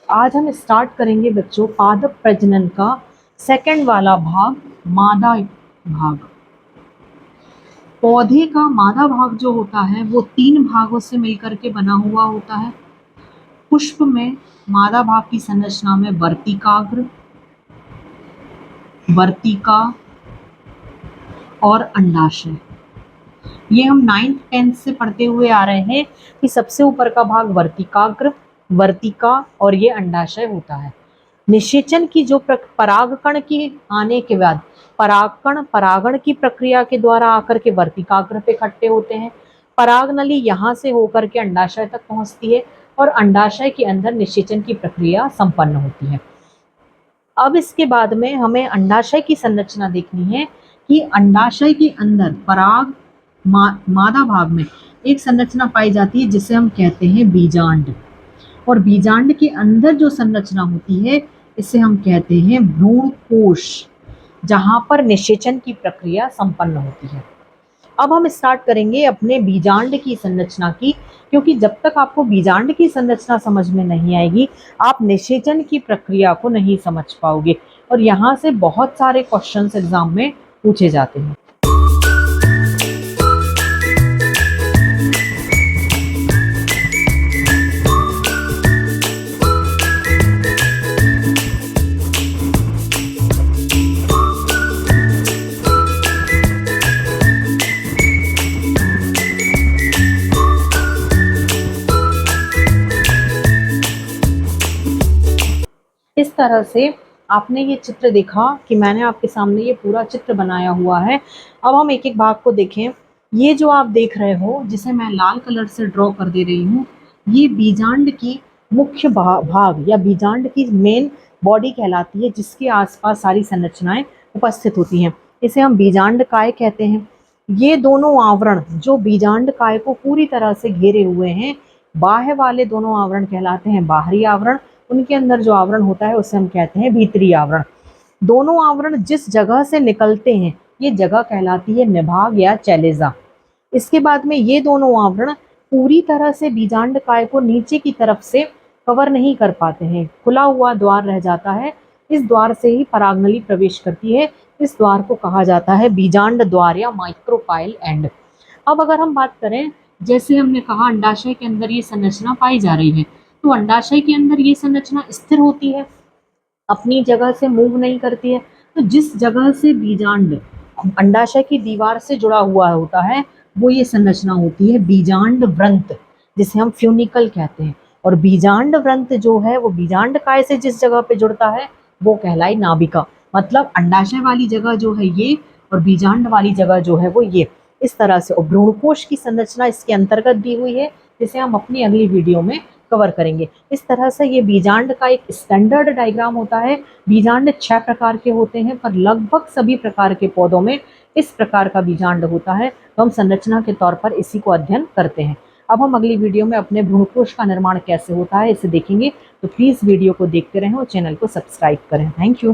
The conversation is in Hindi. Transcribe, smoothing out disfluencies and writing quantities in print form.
आज हम स्टार्ट करेंगे बच्चों पादप प्रजनन का सेकंड वाला भाग, मादा भाग। पौधे का मादा भाग जो होता है वो 3 भागों से मिलकर के बना हुआ होता है। पुष्प में मादा भाग की संरचना में वर्तिकाग्र, वर्तिका और अंडाशय। ये हम 9th 10th से पढ़ते हुए आ रहे हैं कि सबसे ऊपर का भाग वर्तिकाग्र, वर्तिका और ये अंडाशय होता है। निषेचन की जो परागकण की आने के बाद परागण की प्रक्रिया के द्वारा आकर के वर्तिकाग्र पे इकट्ठे होते हैं। पराग नली यहाँ से होकर के अंडाशय तक पहुंचती है और अंडाशय के अंदर निषेचन की प्रक्रिया संपन्न होती है। अब इसके बाद में हमें अंडाशय की संरचना देखनी है कि अंडाशय के अंदर पराग मादा भाग में एक संरचना पाई जाती है जिसे हम कहते हैं बीजांड, और बीजांड के अंदर जो संरचना होती है इसे हम कहते हैं भ्रूण कोश, जहां पर निषेचन की प्रक्रिया संपन्न होती है। अब हम स्टार्ट करेंगे अपने बीजांड की संरचना की, क्योंकि जब तक आपको बीजांड की संरचना समझ में नहीं आएगी आप निषेचन की प्रक्रिया को नहीं समझ पाओगे, और यहाँ से बहुत सारे क्वेश्चंस एग्जाम में पूछे जाते हैं। इस तरह से आपने ये चित्र देखा कि मैंने आपके सामने ये पूरा चित्र बनाया हुआ है। अब हम एक एक भाग को देखें। ये जो आप देख रहे हो, जिसे मैं लाल कलर से ड्रॉ कर दे रही हूँ, ये बीजांड की मुख्य भाग या बीजांड की मेन बॉडी कहलाती है, जिसके आसपास सारी संरचनाएं उपस्थित होती हैं। इसे हम बीजांड काय कहते हैं। ये दोनों आवरण जो बीजांड काय को पूरी तरह से घेरे हुए हैं, बाह्य वाले दोनों आवरण कहलाते हैं बाहरी आवरण। उनके अंदर जो आवरण होता है उसे हम कहते हैं भीतरी आवरण। दोनों आवरण जिस जगह से निकलते हैं ये जगह कहलाती है निभाग या चैलेजा। इसके बाद में ये दोनों आवरण पूरी तरह से बीजांड काय को नीचे की तरफ से कवर नहीं कर पाते हैं, खुला हुआ द्वार रह जाता है। इस द्वार से ही परागनली प्रवेश करती है। इस द्वार को कहा जाता है बीजांड द्वार या माइक्रोपाइल एंड। अब अगर हम बात करें, जैसे हमने कहा अंडाशय के अंदर ये संरचना पाई जा रही है, तो अंडाशय के अंदर ये संरचना स्थिर होती है, अपनी जगह से मूव नहीं करती है। तो जिस जगह से बीजांड अंडाशय की दीवार से जुड़ा हुआ होता है वो ये संरचना होती है बीजांड व्रंत, जिसे हम फ्यूनिकल कहते हैं। और बीजांड व्रंत जो है वो बीजांड काय से जिस जगह पे जुड़ता है वो कहलाई नाभिका। मतलब अंडाशय वाली जगह जो है ये और बीजांड वाली जगह जो है वो ये। इस तरह से भ्रूणकोश की संरचना इसके अंतर्गत दी हुई है, जिसे हम अपनी अगली वीडियो में कवर करेंगे। इस तरह से ये बीजांड का एक स्टैंडर्ड डायग्राम होता है। बीजांड 6 प्रकार के होते हैं, पर लगभग सभी प्रकार के पौधों में इस प्रकार का बीजांड होता है। तो हम संरचना के तौर पर इसी को अध्ययन करते हैं। अब हम अगली वीडियो में अपने भ्रूणकोश का निर्माण कैसे होता है इसे देखेंगे। तो प्लीज़ वीडियो को देखते रहें और चैनल को सब्सक्राइब करें। Thank you.